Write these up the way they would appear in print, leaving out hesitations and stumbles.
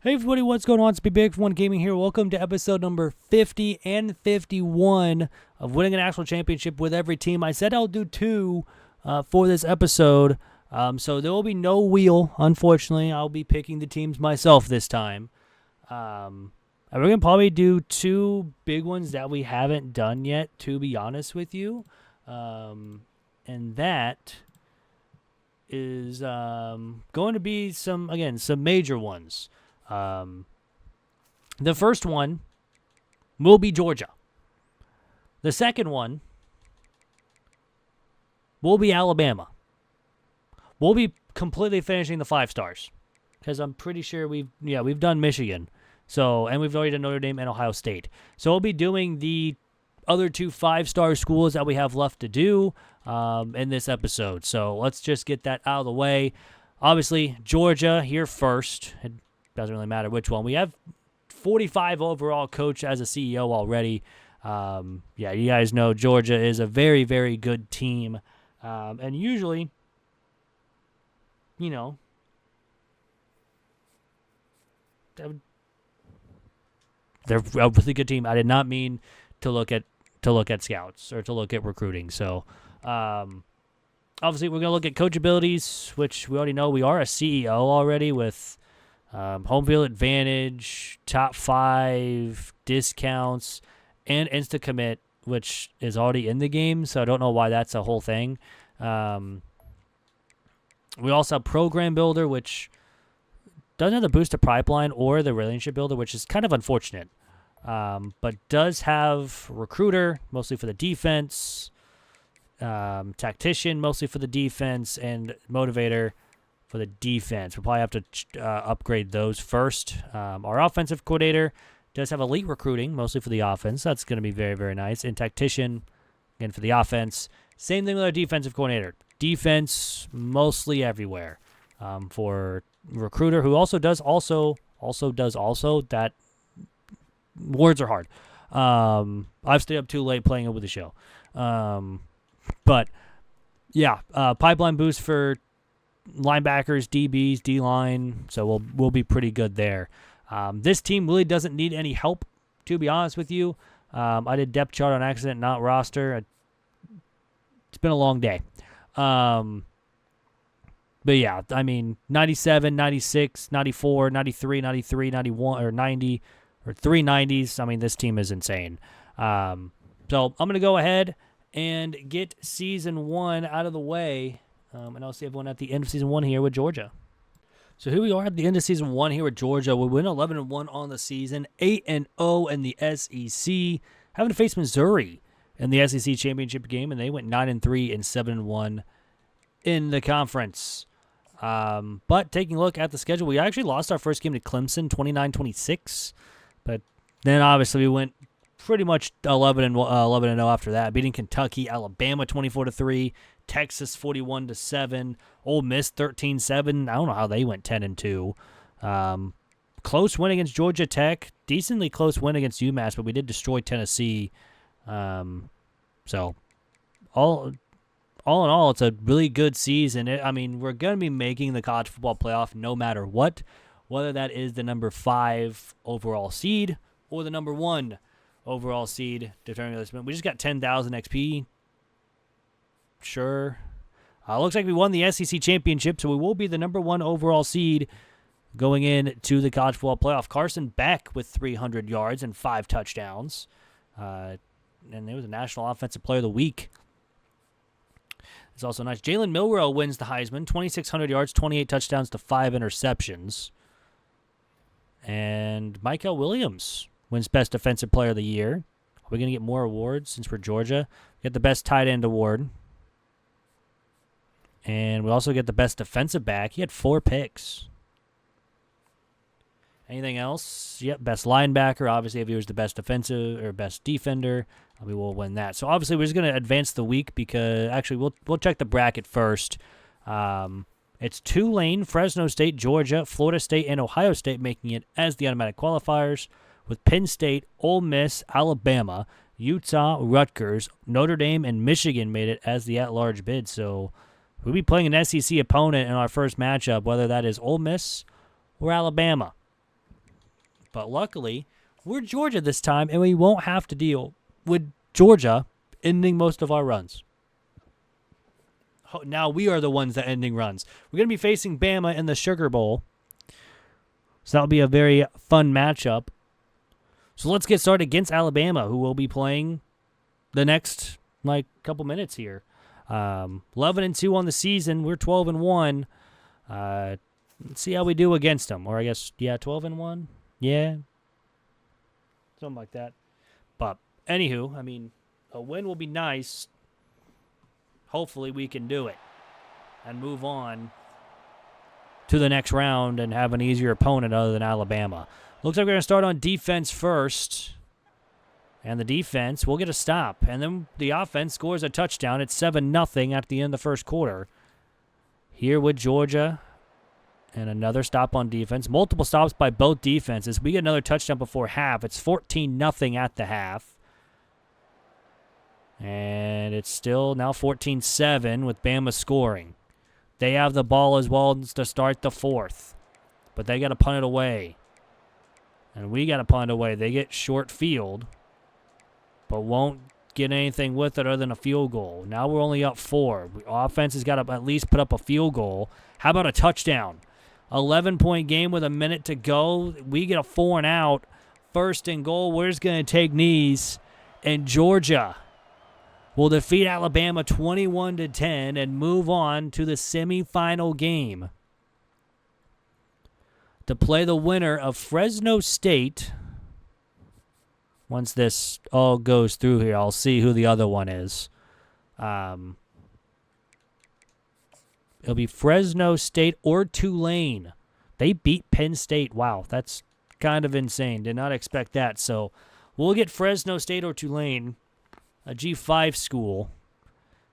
Hey everybody, what's going on? It's Big for One Gaming here. Welcome to episode number 50 and 51 of Winning a National Championship with Every Team. I said I'll do two for this episode, so there will be no wheel, unfortunately. I'll be picking the teams myself this time. And we're going to probably do two big ones that we haven't done yet, to be honest with you. And that is going to be some major ones. The first one will be Georgia. The second one will be Alabama. We'll be completely finishing the 5 stars because I'm pretty sure we've done Michigan. And we've already done Notre Dame and Ohio State. So we'll be doing the other 2 5-star schools that we have left to do in this episode. So let's just get that out of the way. Obviously, Georgia here first. It doesn't really matter which one. We have 45 overall coach as a CEO already. You guys know Georgia is a very, very good team. And usually, they're a really good team. I did not mean to look at scouts or to look at recruiting. So, obviously, we're going to look at coach abilities, which we already know. We are a CEO already with home field advantage, top 5 discounts, and insta commit, which is already in the game. So I don't know why that's a whole thing. We also have program builder, which doesn't have the booster pipeline or the relationship builder, which is kind of unfortunate. But does have recruiter, mostly for the defense, tactician, mostly for the defense, and motivator for the defense. We'll probably have to upgrade those first. Our offensive coordinator does have elite recruiting, mostly for the offense. That's going to be very, very nice. And tactician, again, for the offense. Same thing with our defensive coordinator. Defense, mostly everywhere. For recruiter, who also does that. Words are hard. I've stayed up too late playing it with the show. Pipeline boost for linebackers, DBs, D-line, so we'll be pretty good there. This team really doesn't need any help, to be honest with you. I did depth chart on accident, not roster. It's been a long day. 97, 96, 94, 93, 93, 91, or 90, or 3 90s. This team is insane. So I'm going to go ahead and get Season 1 out of the way. And I'll see everyone at the end of Season 1 here with Georgia. So here we are at the end of Season 1 here with Georgia. We win 11-1 on the season, 8-0 in the SEC. Having to face Missouri in the SEC championship game, and they went 9-3 and 7-1 in the conference. But taking a look at the schedule, we actually lost our first game to Clemson, 29-26. But then obviously we went pretty much 11-0 after that, beating Kentucky, Alabama 24-3, Texas 41-7, Ole Miss 13-7. I don't know how they went 10-2. Close win against Georgia Tech, decently close win against UMass, but we did destroy Tennessee. So all in all, it's a really good season. We're going to be making the college football playoff no matter what, whether that is the number 5 overall seed or the number 1 overall seed. We just got 10,000 XP. Sure. Looks like we won the SEC championship, so we will be the number 1 overall seed going into the college football playoff. Carson Beck with 300 yards and 5 touchdowns. And it was a National Offensive Player of the Week. It's also nice. Jalen Milroe wins the Heisman, 2,600 yards, 28 touchdowns to 5 interceptions. And Michael Williams wins Best Defensive Player of the Year. Are we going to get more awards since we're Georgia? We get the Best Tight End Award. And we also get the Best Defensive Back. He had 4 picks. Anything else? Yep, Best Linebacker. Obviously, if he was the Best Defensive or Best Defender, we will win that. So, obviously, we're just going to advance the week because, actually, we'll check the bracket first. It's Tulane, Fresno State, Georgia, Florida State, and Ohio State making it as the automatic qualifiers, with Penn State, Ole Miss, Alabama, Utah, Rutgers, Notre Dame, and Michigan made it as the at-large bid. So we'll be playing an SEC opponent in our first matchup, whether that is Ole Miss or Alabama. But luckily, we're Georgia this time, and we won't have to deal with Georgia ending most of our runs. Now we are the ones that ending runs. We're going to be facing Bama in the Sugar Bowl. So that'll be a very fun matchup. So let's get started against Alabama, who will be playing the next couple minutes here. 11-2 on the season. We're 12-1. Let's see how we do against them. Or I guess 12-1. Yeah, something like that. But anywho, a win will be nice. Hopefully we can do it and move on to the next round and have an easier opponent other than Alabama. Looks like we're going to start on defense first. And the defense will get a stop. And then the offense scores a touchdown. It's 7-0 at the end of the first quarter. Here with Georgia. And another stop on defense. Multiple stops by both defenses. We get another touchdown before half. It's 14-0 at the half. And it's still now 14-7 with Bama scoring. They have the ball as well to start the fourth. But they got to punt it away. And we got to punt it away. They get short field, but won't get anything with it other than a field goal. Now we're only up 4. Offense has got to at least put up a field goal. How about a touchdown? 11-point game with a minute to go. We get a 4-and-out. First and goal. We're just going to take knees. And Georgia will defeat Alabama 21-10 and move on to the semifinal game to play the winner of Fresno State. Once this all goes through here, I'll see who the other one is. It'll be Fresno State or Tulane. They beat Penn State. Wow, that's kind of insane. Did not expect that. So we'll get Fresno State or Tulane, a G5 school,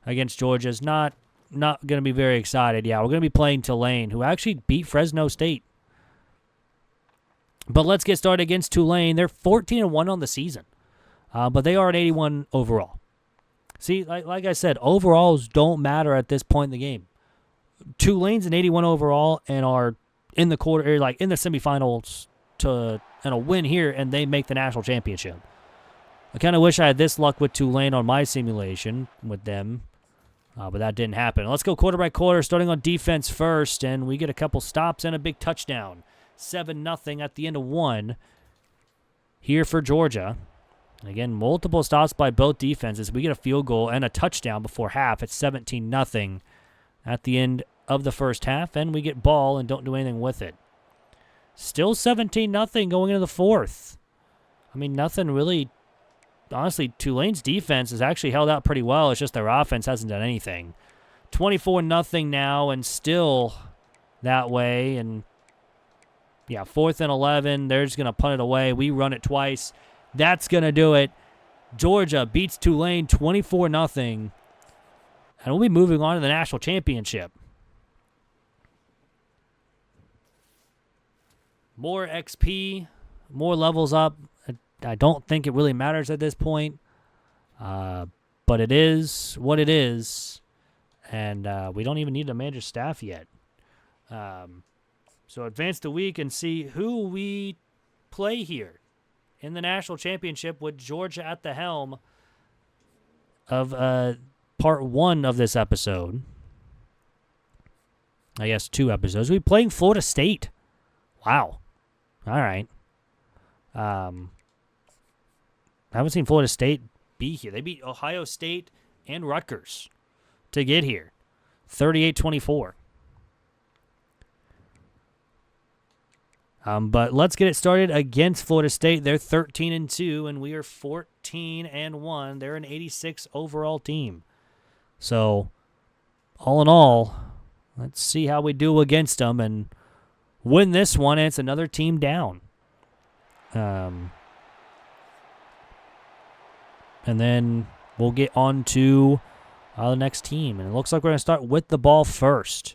against Georgia. Is not going to be very excited. Yeah, we're going to be playing Tulane, who actually beat Fresno State. But let's get started against Tulane. They're 14-1 on the season, but they are at 81 overall. See, like I said, overalls don't matter at this point in the game. Tulane's an 81 overall and are in the quarter, in the semifinals and a win here, and they make the national championship. I kind of wish I had this luck with Tulane on my simulation with them, but that didn't happen. Let's go quarter by quarter, starting on defense first, and we get a couple stops and a big touchdown. 7-0 at the end of 1 here for Georgia. And again, multiple stops by both defenses. We get a field goal and a touchdown before half. It's 17-0 at the end of the first half, and we get ball and don't do anything with it. Still 17-0 going into the fourth. Nothing really. Honestly, Tulane's defense has actually held out pretty well. It's just their offense hasn't done anything. 24-0 now, and still that way. And yeah, 4th and 11. They're just going to punt it away. We run it twice. That's going to do it. Georgia beats Tulane 24-0. And we'll be moving on to the national championship. More XP, more levels up. I don't think it really matters at this point. But it is what it is. And we don't even need to manage staff yet. So advance the week and see who we play here in the national championship with Georgia at the helm of part 1 of this episode. I guess 2 episodes. We're playing Florida State. Wow. All right. I haven't seen Florida State be here. They beat Ohio State and Rutgers to get here. 38-24. But let's get it started against Florida State. They're 13-2, and we are 14-1. They're an 86 overall team. So, all in all, let's see how we do against them and win this one. And it's another team down. And then we'll get on to the next team. And it looks like we're going to start with the ball first.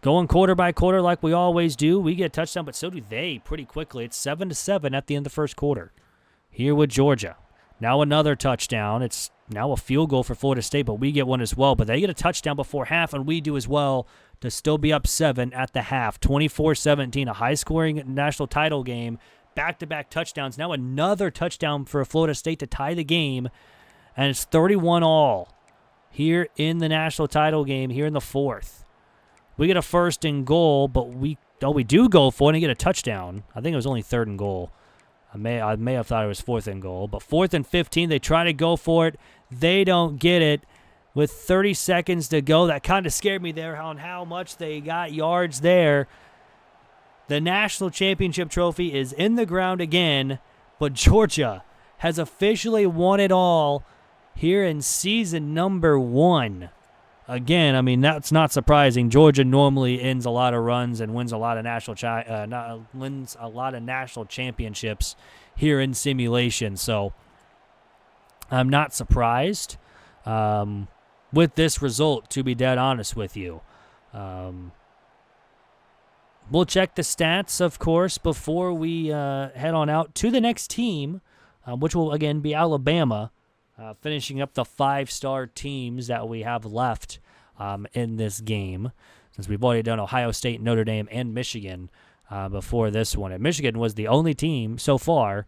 Going quarter by quarter like we always do. We get a touchdown, but so do they pretty quickly. It's 7-7 at the end of the first quarter. Here with Georgia. Now another touchdown. It's now a field goal for Florida State, but we get one as well. But they get a touchdown before half, and we do as well to still be up 7 at the half. 24-17, a high-scoring national title game. back-to-back touchdowns. Now another touchdown for Florida State to tie the game, and it's 31-all here in the national title game here in the fourth. We get a 1st and goal, but we do go for it and get a touchdown. I think it was only 3rd and goal. I may have thought it was 4th and goal, but 4th and 15, they try to go for it. They don't get it. With 30 seconds to go, that kind of scared me there on how much they got yards there. The national championship trophy is in the ground again, but Georgia has officially won it all here in season number 1. Again, I mean, that's not surprising. Georgia normally ends a lot of runs and wins a lot of national championships here in simulation. So I'm not surprised with this result, to be dead honest with you. We'll check the stats, of course, before we head on out to the next team, which will, again, be Alabama, finishing up the 5-star teams that we have left in this game, since we've already done Ohio State, Notre Dame, and Michigan before this one. And Michigan was the only team so far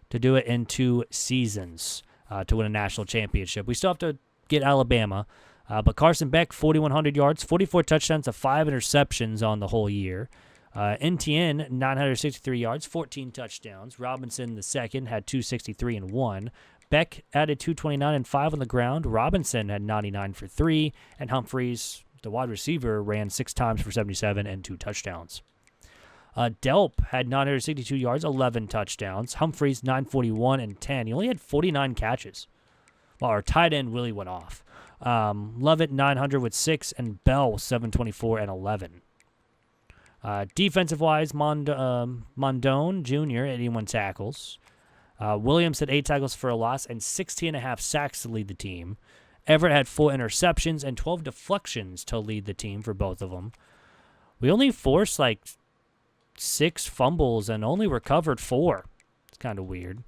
to do it in 2 seasons to win a national championship. We still have to get Alabama, but Carson Beck, 4,100 yards, 44 touchdowns to 5 interceptions on the whole year. NTN, 963 yards, 14 touchdowns. Robinson, the second, had 263 and 1. Beck added 229 and 5 on the ground. Robinson had 99 for 3. And Humphreys, the wide receiver, ran 6 times for 77 and 2 touchdowns. Delp had 962 yards, 11 touchdowns. Humphreys, 941 and 10. He only had 49 catches. Well, our tight end really went off. Lovett, 900 with 6, and Bell, 724 and 11. Defensive-wise, Mondone Jr., 81 tackles. Williams had 8 tackles for a loss and 16.5 sacks to lead the team. Everett had 4 interceptions and 12 deflections to lead the team for both of them. We only forced 6 fumbles and only recovered 4. It's kind of weird.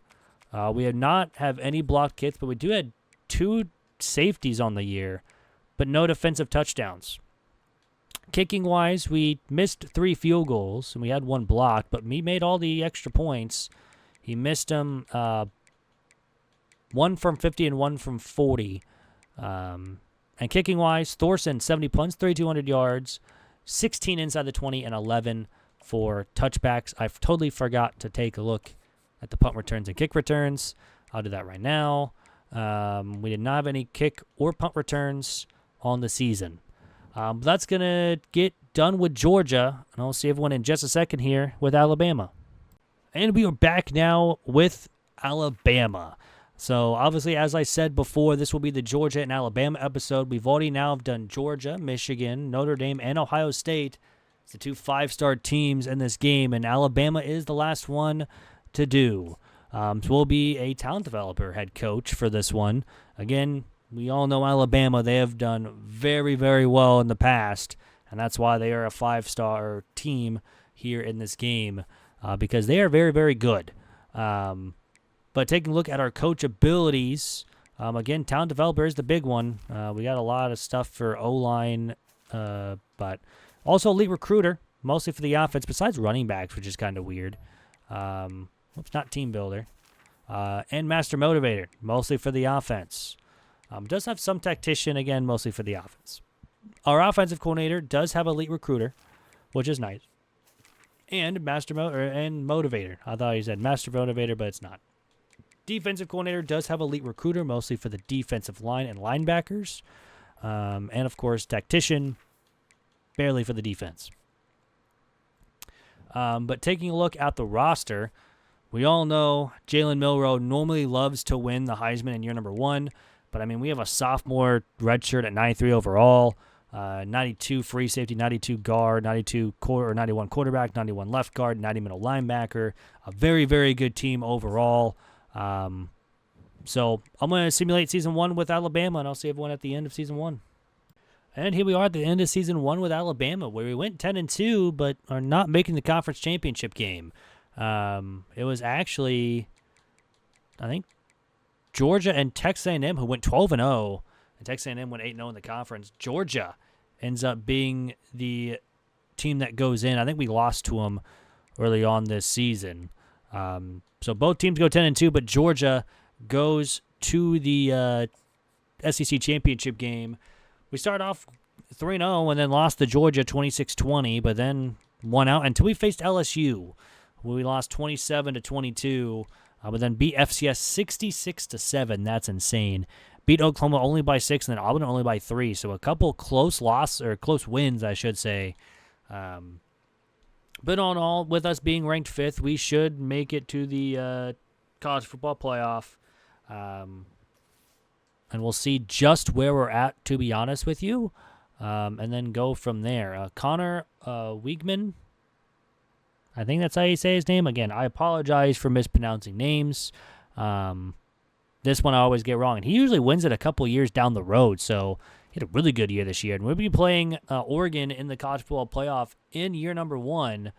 We did not have any blocked kicks, but we do had 2 safeties on the year, but no defensive touchdowns. Kicking-wise, we missed 3 field goals, and we had 1 blocked, but we made all the extra points. He missed them 1 from 50 and 1 from 40. And kicking-wise, Thorson, 70 punts, 3,200 yards, 16 inside the 20, and 11 for touchbacks. I totally forgot to take a look at the punt returns and kick returns. I'll do that right now. We did not have any kick or punt returns on the season. But that's going to get done with Georgia, and I'll see everyone in just a second here with Alabama. And we are back now with Alabama. So, obviously, as I said before, this will be the Georgia and Alabama episode. We've already now done Georgia, Michigan, Notre Dame, and Ohio State. It's the 2 5-star teams in this game, and Alabama is the last one to do. So we'll be a talent developer head coach for this one. Again, we all know Alabama. They have done very, very well in the past, and that's why they are a 5-star team here in this game, because they are very, very good. But taking a look at our coach abilities, again, talent developer is the big one. We got a lot of stuff for O-line, but also elite recruiter, mostly for the offense, besides running backs, which is kind of weird. It's not team builder. And master motivator, mostly for the offense. Does have some tactician, again, mostly for the offense. Our offensive coordinator does have elite recruiter, which is nice. And and motivator. I thought he said master motivator, but it's not. Defensive coordinator does have elite recruiter, mostly for the defensive line and linebackers. And, of course, tactician, barely for the defense. But taking a look at the roster, we all know Jalen Milroe normally loves to win the Heisman in year number 1. But, I mean, we have a sophomore redshirt at 93 overall, 92 free safety, 92 guard, 91 quarterback, 91 left guard, 90 middle linebacker. A very, very good team overall. So I'm going to simulate Season 1 with Alabama, and I'll see everyone at the end of Season 1. And here we are at the end of Season 1 with Alabama, where we went 10-2, but are not making the conference championship game. It was actually, I think, Georgia and Texas A&M who went 12-0, and Texas A&M went 8-0 in the conference. Georgia ends up being the team that goes in. I think we lost to them early on this season. So both teams go 10-2, but Georgia goes to the SEC championship game. We started off 3-0 and then lost to Georgia 26-20, but then won out until we faced LSU, where we lost 27-22, but then beat FCS 66-7. That's insane. Beat Oklahoma only by 6, and then Auburn only by 3. So a couple close wins, I should say. But on all, with us being ranked 5th, we should make it to the college football playoff. And we'll see just where we're at, to be honest with you, and then go from there. Connor Wiegman, I think that's how you say his name. Again, I apologize for mispronouncing names. This one I always get wrong, and he usually wins it a couple years down the road, so he had a really good year this year. And we'll be playing Oregon in the college football playoff in year number 1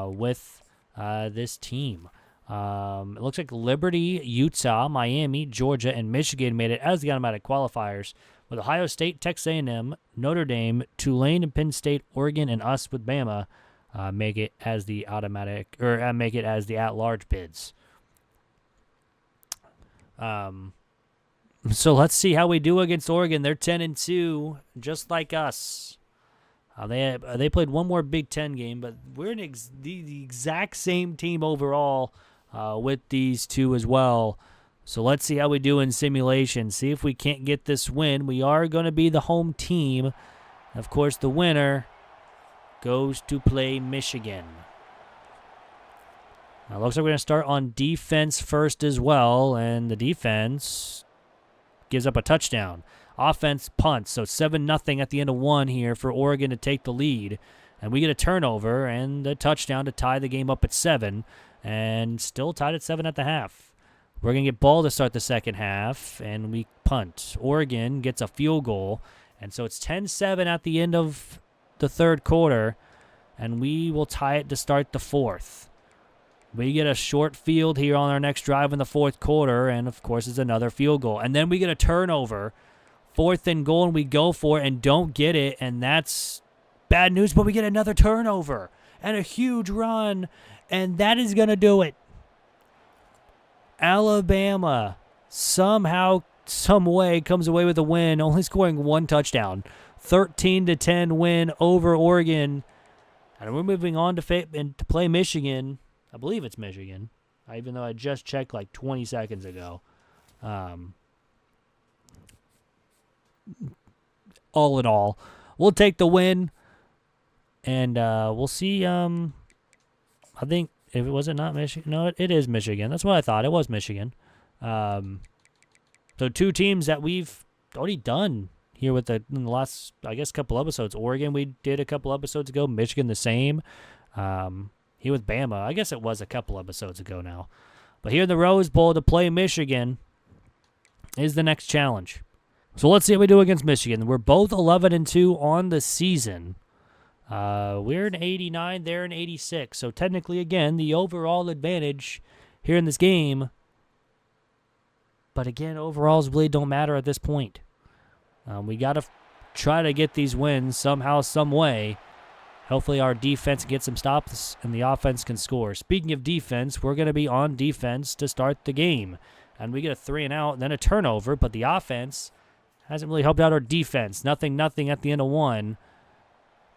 with this team. It looks like Liberty, Utah, Miami, Georgia, and Michigan made it as the automatic qualifiers, with Ohio State, Texas A&M, Notre Dame, Tulane, and Penn State, Oregon, and us with Bama make it as the automatic, or make it as the at-large bids. So let's see how we do against Oregon. They're 10-2, just like us. They played one more Big Ten game, but we're the exact same team overall with these two as well. So let's see how we do in simulation. See if we can't get this win. We are going to be the home team. Of course, the winner goes to play Michigan. Now, looks like we're going to start on defense first as well, and the defense gives up a touchdown. Offense punts, so 7-0 at the end of 1 here for Oregon to take the lead. And we get a turnover and a touchdown to tie the game up at 7, and still tied at 7 at the half. We're going to get ball to start the second half, and we punt. Oregon gets a field goal, and so it's 10-7 at the end of the third quarter, and we will tie it to start the fourth. We get a short field here on our next drive in the fourth quarter, and of course it's another field goal. And then we get a turnover, 4th and goal, and we go for it and don't get it, and that's bad news, but we get another turnover and a huge run, and that is going to do it. Alabama somehow, some way comes away with a win, only scoring 1 touchdown. 13-10 win over Oregon. And we're moving on to play Michigan. I believe it's Michigan, even though I just checked like 20 seconds ago. All in all, we'll take the win, and we'll see. I think if it wasn't not Michigan, no, it is Michigan. That's what I thought. It was Michigan. So 2 teams that we've already done here in the last, I guess, couple episodes. Oregon we did a couple episodes ago. Michigan the same. Here with Bama, I guess it was a couple episodes ago now. But here in the Rose Bowl to play Michigan is the next challenge. So let's see how we do against Michigan. We're both 11-2 on the season. We're in 89, they're in 86. So technically, again, the overall advantage here in this game. But again, overalls really don't matter at this point. We got to try to get these wins somehow, some way. Hopefully our defense gets some stops and the offense can score. Speaking of defense, we're going to be on defense to start the game. And we get a 3-and-out, then a turnover, but the offense hasn't really helped out our defense. Nothing at the end of 1.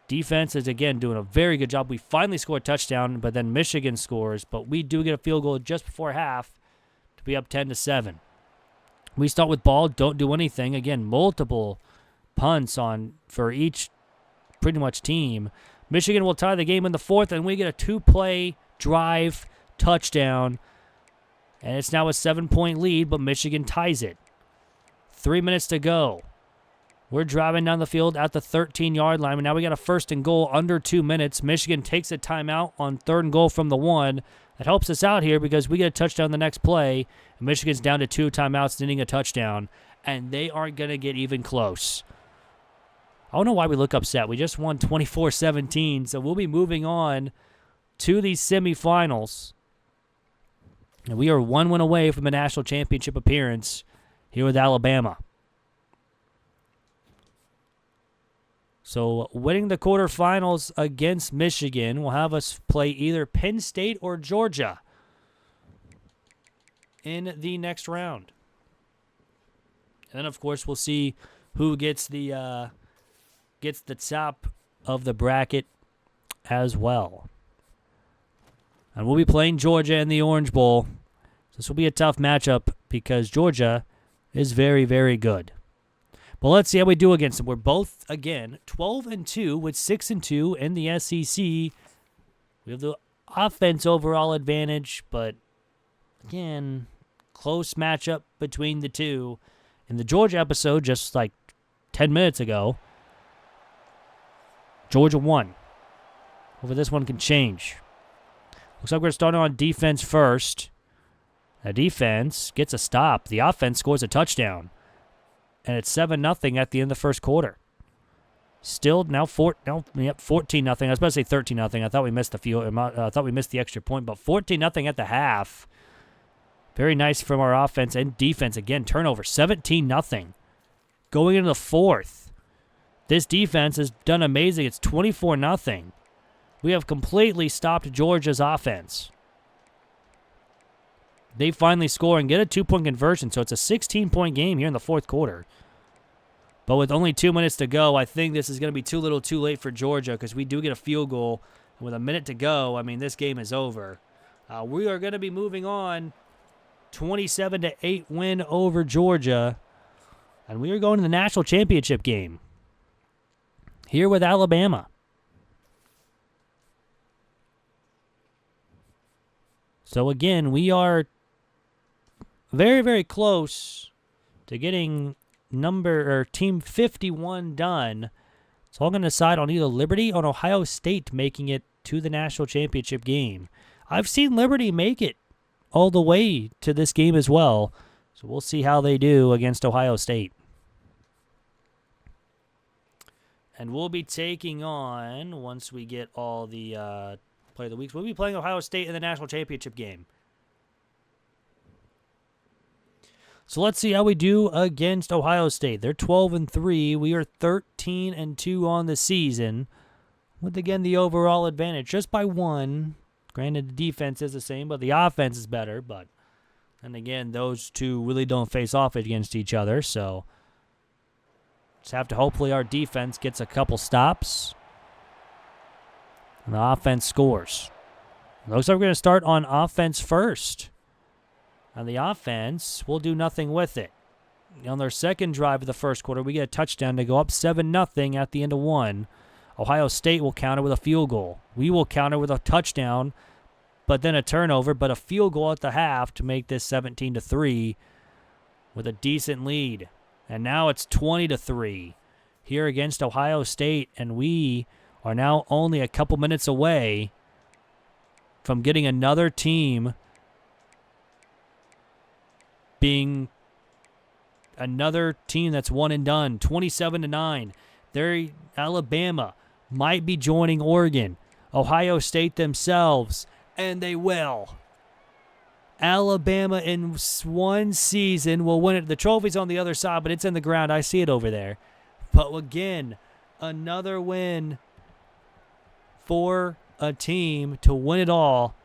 Defense is, again, doing a very good job. We finally scored a touchdown, but then Michigan scores. But we do get a field goal just before half to be up 10-7. We start with ball, don't do anything. Again, multiple punts for each pretty much team. Michigan will tie the game in the 4th, and we get a 2-play drive touchdown. And it's now a 7-point lead, but Michigan ties it. 3 minutes to go. We're driving down the field at the 13-yard line, and now we got a 1st and goal under 2 minutes. Michigan takes a timeout on 3rd and goal from the 1. That helps us out here because we get a touchdown the next play. And Michigan's down to 2 timeouts, needing a touchdown, and they aren't going to get even close. I don't know why we look upset. We just won 24-17, so we'll be moving on to these semifinals. And we are 1 win away from a national championship appearance here with Alabama. So winning the quarterfinals against Michigan will have us play either Penn State or Georgia in the next round. And then, of course, we'll see who gets the top of the bracket as well. And we'll be playing Georgia in the Orange Bowl. This will be a tough matchup because Georgia is very, very good. But let's see how we do against them. We're both, again, 12-2 with 6-2 in the SEC. We have the offense overall advantage, but again, close matchup between the two. In the Georgia episode, just like 10 minutes ago, Georgia won. Hopefully this one can change. Looks like we're starting on defense first. The defense gets a stop. The offense scores a touchdown. And it's 7-0 at the end of the first quarter. Still now 14-0. I was about to say 13-0. I thought we missed the extra point, but 14-0 at the half. Very nice from our offense and defense. Again, turnover, 17-0. Going into the fourth. This defense has done amazing. It's 24-0. We have completely stopped Georgia's offense. They finally score and get a 2-point conversion, so it's a 16-point game here in the fourth quarter. But with only 2 minutes to go, I think this is going to be too little too late for Georgia because we do get a field goal. And with a minute to go, I mean, this game is over. We are going to be moving on. 27-8 win over Georgia. And we are going to the national championship game here with Alabama. So again, we are very, very close to getting team 51 done. It's all going to decide on either Liberty or Ohio State making it to the national championship game. I've seen Liberty make it all the way to this game as well. So we'll see how they do against Ohio State. And we'll be taking on, once we get all the play of the weeks, we'll be playing Ohio State in the national championship game. So let's see how we do against Ohio State. They're 12-3. We are 13-2 on the season. With, again, the overall advantage just by one. Granted, the defense is the same, but the offense is better. And again, those two really don't face off against each other. So just have to hopefully our defense gets a couple stops. And the offense scores. It looks like we're going to start on offense first. And the offense will do nothing with it. On their second drive of the first quarter, we get a touchdown to go up 7-0 at the end of one. Ohio State will counter with a field goal. We will counter with a touchdown, but then a turnover, but a field goal at the half to make this 17-3 with a decent lead. And now it's 20-3 here against Ohio State, and we are now only a couple minutes away from getting another team being another team that's one and done. 27-9. Alabama might be joining Oregon, Ohio State themselves, and they will. Alabama in one season will win it. The trophy's on the other side, but it's in the ground. I see it over there. But again, another win for a team to win it all.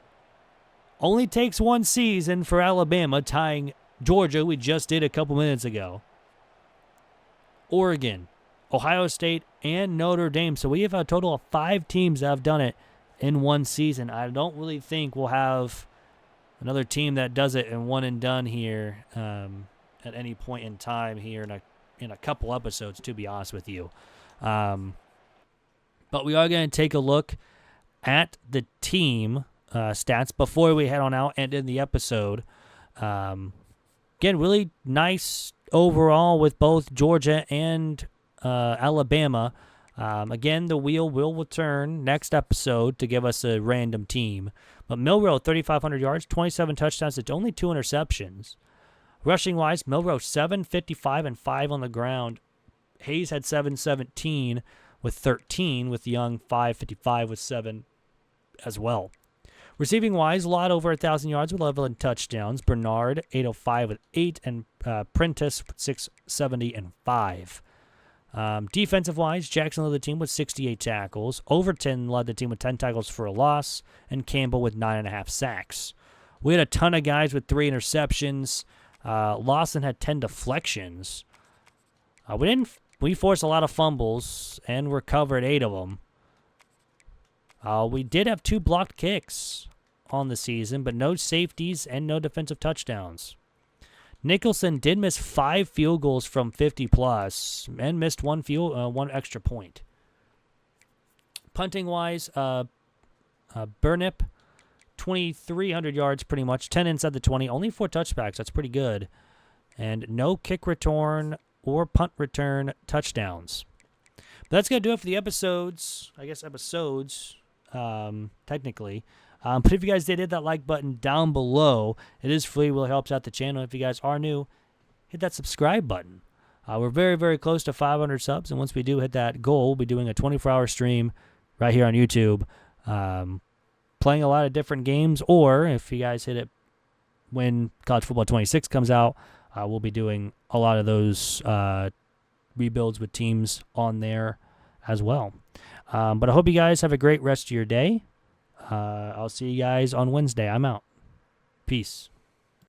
Only takes one season for Alabama, tying Georgia, we just did a couple minutes ago. Oregon, Ohio State, and Notre Dame. So we have a total of 5 teams that have done it in one season. I don't really think we'll have another team that does it in one and done here at any point in time here in a couple episodes, to be honest with you. But we are going to take a look at the team stats before we head on out and in the episode. Again, really nice overall with both Georgia and Alabama. Again, the wheel will return next episode to give us a random team. But Milroe, 3,500 yards, 27 touchdowns, it's only 2 interceptions. Rushing-wise, Milroe, 755 and 5 on the ground. Hayes had 717 with 13, with Young, 555 with 7 as well. Receiving-wise, a lot over 1,000 yards with 11 touchdowns. Bernard, 805 with 8, and Prentice, 670 and 5. Defensive-wise, Jackson led the team with 68 tackles. Overton led the team with 10 tackles for a loss, and Campbell with 9.5 sacks. We had a ton of guys with 3 interceptions. Lawson had 10 deflections. We forced a lot of fumbles and recovered 8 of them. We did have 2 blocked kicks on the season, but no safeties and no defensive touchdowns. Nicholson did miss 5 field goals from 50-plus and missed one extra point. Punting-wise, Burnip, 2,300 yards pretty much, 10 inside the 20, only 4 touchbacks. That's pretty good. And no kick return or punt return touchdowns. But that's going to do it for the episodes. Technically. But if you guys did hit that like button down below, it is free. It really helps out the channel. If you guys are new, hit that subscribe button. We're very, very close to 500 subs. And once we do hit that goal, we'll be doing a 24-hour stream right here on YouTube. Playing a lot of different games. Or if you guys hit it when College Football 26 comes out, we'll be doing a lot of those rebuilds with teams on there as well. But I hope you guys have a great rest of your day. I'll see you guys on Wednesday. I'm out. Peace.